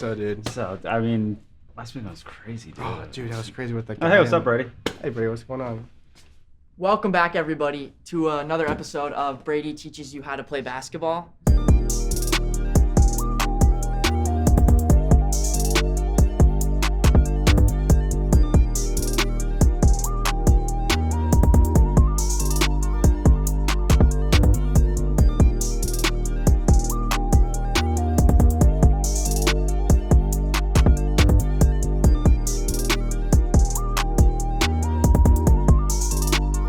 so, dude. So, I mean, last week was crazy, dude. Oh, dude, that was crazy with the Oh, hey, what's up, Brady? Hey, Brady, what's going on? Welcome back, everybody, to another episode of Brady Teaches You How to Play Basketball.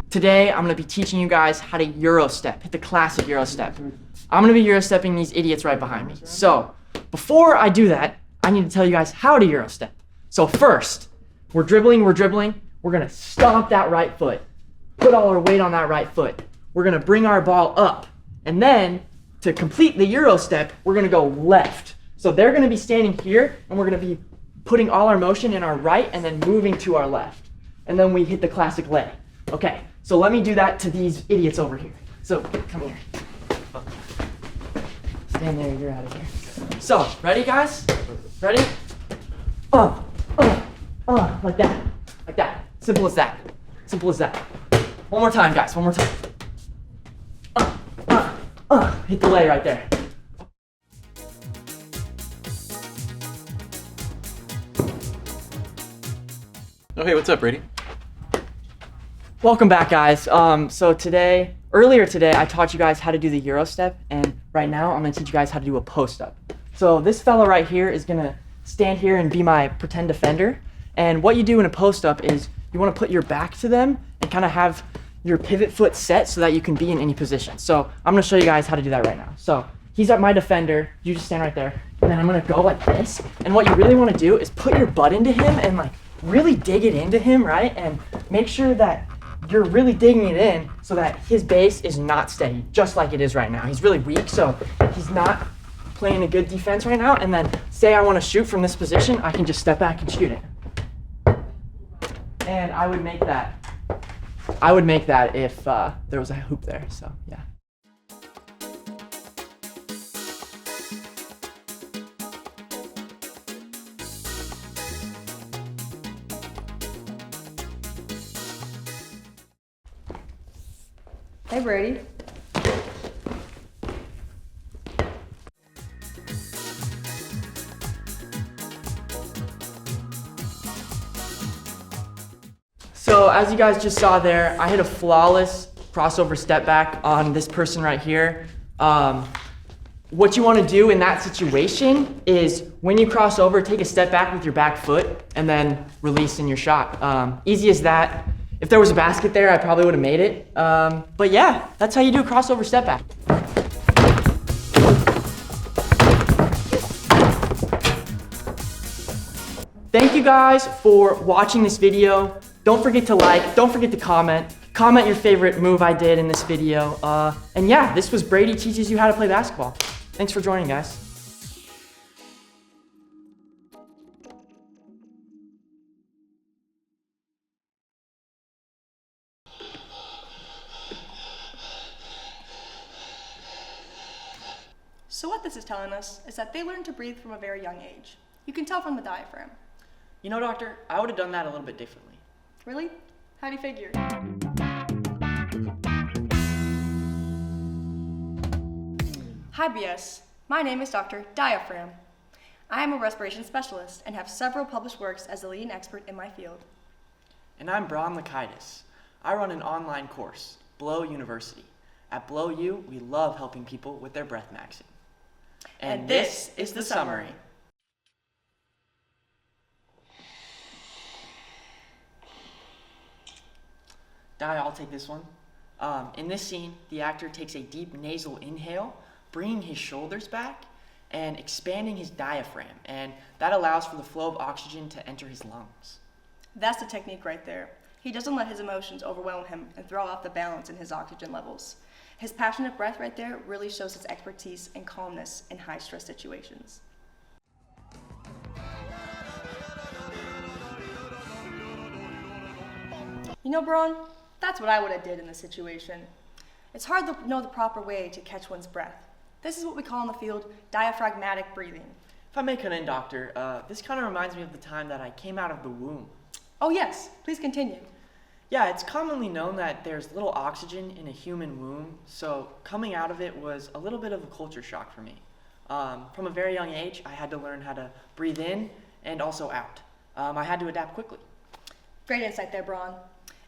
Today, I'm gonna be teaching you guys how to Euro step, hit the classic Euro step. I'm gonna be Euro stepping these idiots right behind me. So, before I do that, I need to tell you guys how to Euro step. So first, we're dribbling, we're gonna stomp that right foot. Put all our weight on that right foot. We're gonna bring our ball up. And then, to complete the Euro step, we're gonna go left. So they're gonna be standing here, and we're gonna be putting all our motion in our right and then moving to our left. And then we hit the classic lay. Okay. So let me do that to these idiots over here. So come here. Stand there, you're out of here. So, ready guys? Ready? Like that. Like that. Simple as that. Simple as that. One more time, guys, one more time. Hit the lay right there. Oh, hey, what's up, Brady? Welcome back, guys. So earlier today, I taught you guys how to do the Euro step, and right now I'm gonna teach you guys how to do a post up. So this fella right here is gonna stand here and be my pretend defender. And what you do in a post up is you wanna put your back to them and kind of have your pivot foot set so that you can be in any position. So I'm gonna show you guys how to do that right now. So he's at my defender, you just stand right there, and then I'm gonna go like this. And what you really wanna do is put your butt into him and like really dig it into him, right? And make sure that you're really digging it in so that his base is not steady, just like it is right now. He's really weak, so he's not playing a good defense right now. And then say I want to shoot from this position, I can just step back and shoot it. And I would make that if there was a hoop there, so yeah. Hey, Brady. So as you guys just saw there, I hit a flawless crossover step back on this person right here. What you want to do in that situation is when you cross over, take a step back with your back foot and then release in your shot. Easy as that. If there was a basket there, I probably would have made it. But yeah, that's how you do a crossover step back. Thank you guys for watching this video. Don't forget to like, don't forget to comment. Comment your favorite move I did in this video. And yeah, this was Brady Teaches You How to Play Basketball. Thanks for joining, guys. So what this is telling us is that they learn to breathe from a very young age. You can tell from the diaphragm. You know, doctor, I would have done that a little bit differently. Really? How do you figure? Hi BS, my name is Dr. Diaphragm. I am a respiration specialist and have several published works as a leading expert in my field. And I'm Braun Lakaitis. I run an online course, Blow University. At Blow U, we love helping people with their breath maxing. And this is the summary. Di, I'll take this one. In this scene, the actor takes a deep nasal inhale, bringing his shoulders back and expanding his diaphragm, and that allows for the flow of oxygen to enter his lungs. That's the technique right there. He doesn't let his emotions overwhelm him and throw off the balance in his oxygen levels. His passionate breath right there really shows his expertise and calmness in high-stress situations. You know, Braun, that's what I would have did in this situation. It's hard to know the proper way to catch one's breath. This is what we call in the field diaphragmatic breathing. If I may cut in, Doctor, this kind of reminds me of the time that I came out of the womb. Oh yes, please continue. Yeah, it's commonly known that there's little oxygen in a human womb, so coming out of it was a little bit of a culture shock for me. From a very young age, I had to learn how to breathe in and also out. I had to adapt quickly. Great insight there, Braun.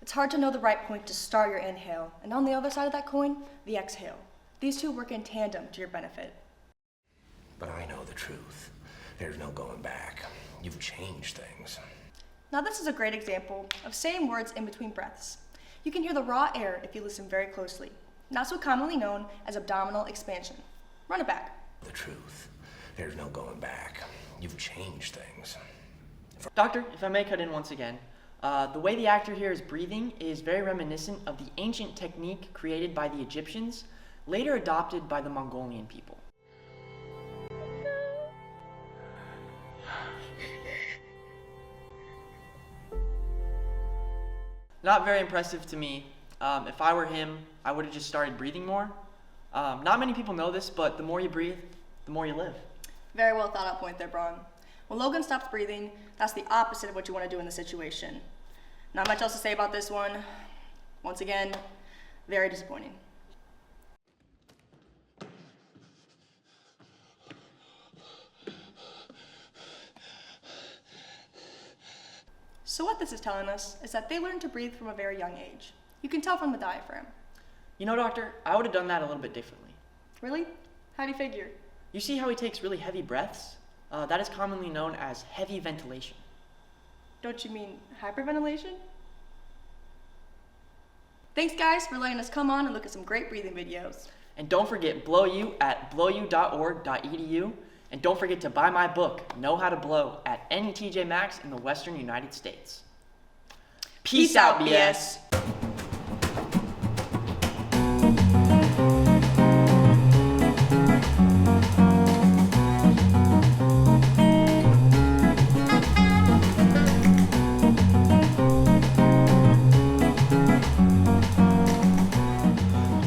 It's hard to know the right point to start your inhale, and on the other side of that coin, the exhale. These two work in tandem to your benefit. But I know the truth. There's no going back. You've changed things. Now this is a great example of saying words in between breaths. You can hear the raw air if you listen very closely, not so commonly known as abdominal expansion. Run it back. The truth. There's no going back. You've changed things. Doctor, if I may cut in once again, the way the actor here is breathing is very reminiscent of the ancient technique created by the Egyptians, later adopted by the Mongolian people. Not very impressive to me. If I were him, I would have just started breathing more. Not many people know this, but the more you breathe, the more you live. Very well thought out point there, Braun. When Logan stops breathing, that's the opposite of what you want to do in the situation. Not much else to say about this one. Once again, very disappointing. So what this is telling us is that they learn to breathe from a very young age. You can tell from the diaphragm. You know, Doctor, I would have done that a little bit differently. Really? How do you figure? You see how he takes really heavy breaths? That is commonly known as heavy ventilation. Don't you mean hyperventilation? Thanks guys for letting us come on and look at some great breathing videos. And don't forget, blow you at blowyou.org.edu. And don't forget to buy my book, Know How to Blow, at any TJ Maxx in the Western United States. Peace out, BS.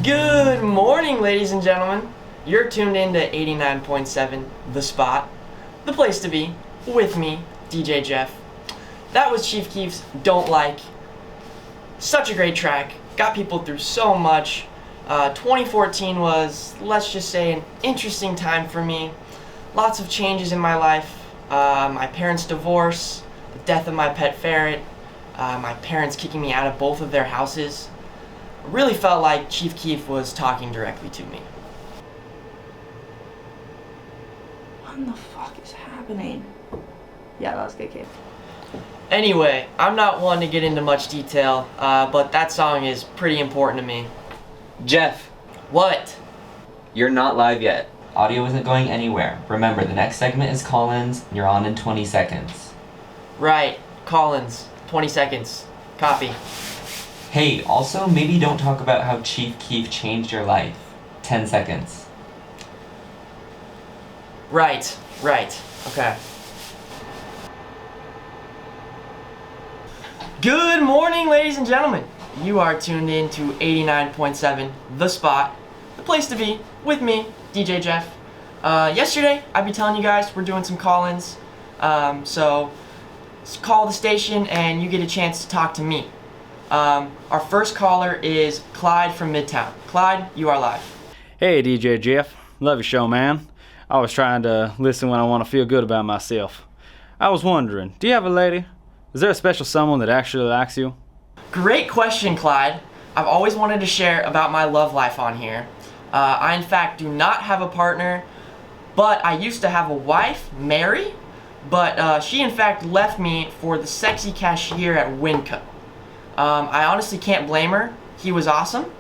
Good morning, ladies and gentlemen. You're tuned in to 89.7 The Spot, the place to be, with me, DJ Jeff. That was Chief Keef's Don't Like. Such a great track, got people through so much. 2014 was, let's just say, an interesting time for me. Lots of changes in my life. My parents' divorce, the death of my pet ferret, my parents kicking me out of both of their houses. It really felt like Chief Keef was talking directly to me. What the fuck is happening? Yeah, that was good, Keith. Anyway, I'm not one to get into much detail, but that song is pretty important to me. Jeff, What? you're not live yet. Audio isn't going anywhere. Remember, the next segment is call-ins. You're on in 20 seconds. Right, Collins, 20 seconds. Copy. Hey, also, maybe don't talk about how Chief Keef changed your life. 10 seconds. Right, okay. Good morning, ladies and gentlemen. You are tuned in to 89.7 The Spot, the place to be, with me, DJ Jeff. Yesterday, I'd be telling you guys we're doing some call-ins. So call the station and you get a chance to talk to me. Our first caller is Clyde from Midtown. Clyde, you are live. Hey DJ Jeff, love your show, man. I was trying to listen when I want to feel good about myself. I was wondering, do you have a lady? Is there a special someone that actually likes you? Great question, Clyde. I've always wanted to share about my love life on here. I in fact do not have a partner, but I used to have a wife, Mary, but she in fact left me for the sexy cashier at Winco. I honestly can't blame her. He was awesome.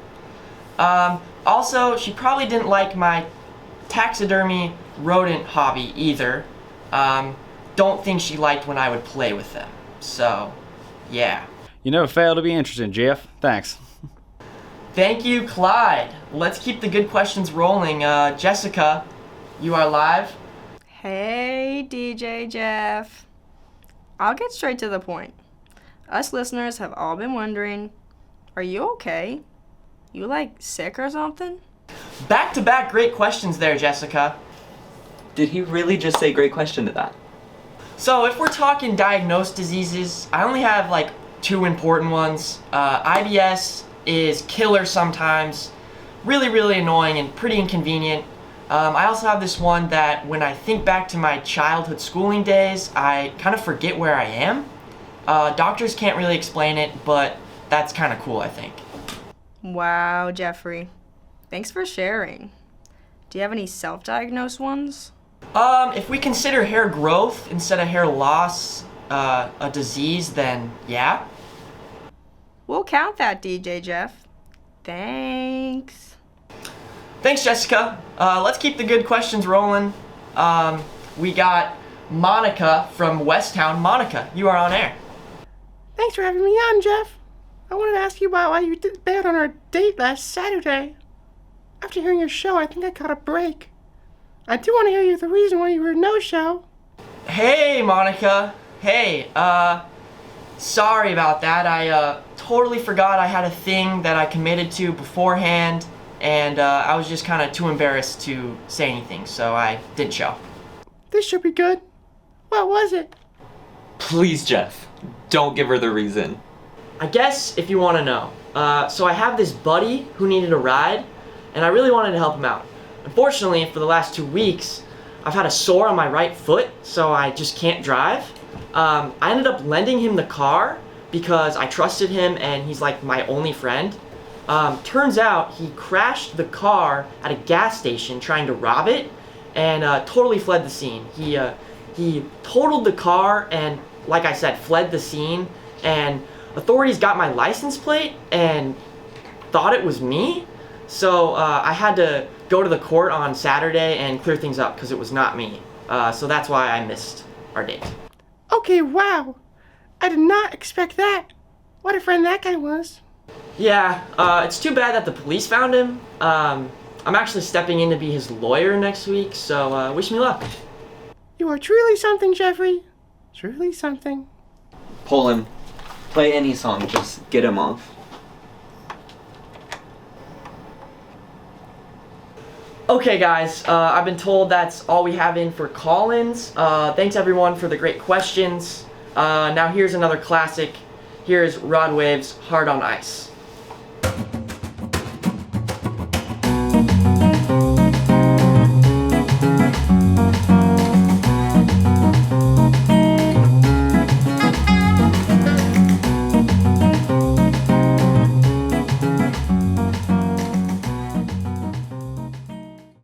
Also, she probably didn't like my taxidermy rodent hobby either. Don't think she liked when I would play with them. So, yeah. You never fail to be interesting, Jeff. Thanks. Thank you, Clyde. Let's keep the good questions rolling. Jessica, you are live. Hey, DJ Jeff. I'll get straight to the point. Us listeners have all been wondering, are you okay? You like sick or something? Back-to-back great questions there, Jessica. Did he really just say great question to that? So if we're talking diagnosed diseases, I only have like 2 important ones. IBS is killer sometimes, really annoying and pretty inconvenient. I also have this one that when I think back to my childhood schooling days, I kind of forget where I am. Doctors can't really explain it, but that's kind of cool, I think. Wow, Jeffrey. Thanks for sharing. Do you have any self-diagnosed ones? If we consider hair growth instead of hair loss a disease, then yeah. We'll count that, DJ Jeff. Thanks. Thanks, Jessica. Let's keep the good questions rolling. We got Monica from Westtown. Monica, you are on air. Thanks for having me on, Jeff. I wanted to ask you about why you bailed on our date last Saturday. After hearing your show, I think I got a break. I do want to hear you the reason why you were no-show. Hey, Monica. Hey, sorry about that. I totally forgot I had a thing that I committed to beforehand, and I was just kind of too embarrassed to say anything, so I didn't show. This should be good. What was it? Please, Jeff, don't give her the reason. I guess if you want to know. So I have this buddy who needed a ride, and I really wanted to help him out. Unfortunately, for the last 2 weeks, I've had a sore on my right foot, so I just can't drive. I ended up lending him the car because I trusted him and he's like my only friend. Turns out he crashed the car at a gas station trying to rob it and totally fled the scene. He totaled the car and, like I said, fled the scene, and authorities got my license plate and thought it was me. So I had to go to the court on Saturday and clear things up because it was not me. So that's why I missed our date. Okay, wow. I did not expect that. What a friend that guy was. Yeah, it's too bad that the police found him. I'm actually stepping in to be his lawyer next week, so wish me luck. You are truly something, Jeffrey. Truly something. Pull him. Play any song, just get him off. Okay, guys, I've been told that's all we have in for call-ins. Thanks, everyone, for the great questions. Now here's another classic. Here's Rod Wave's Hard on Ice.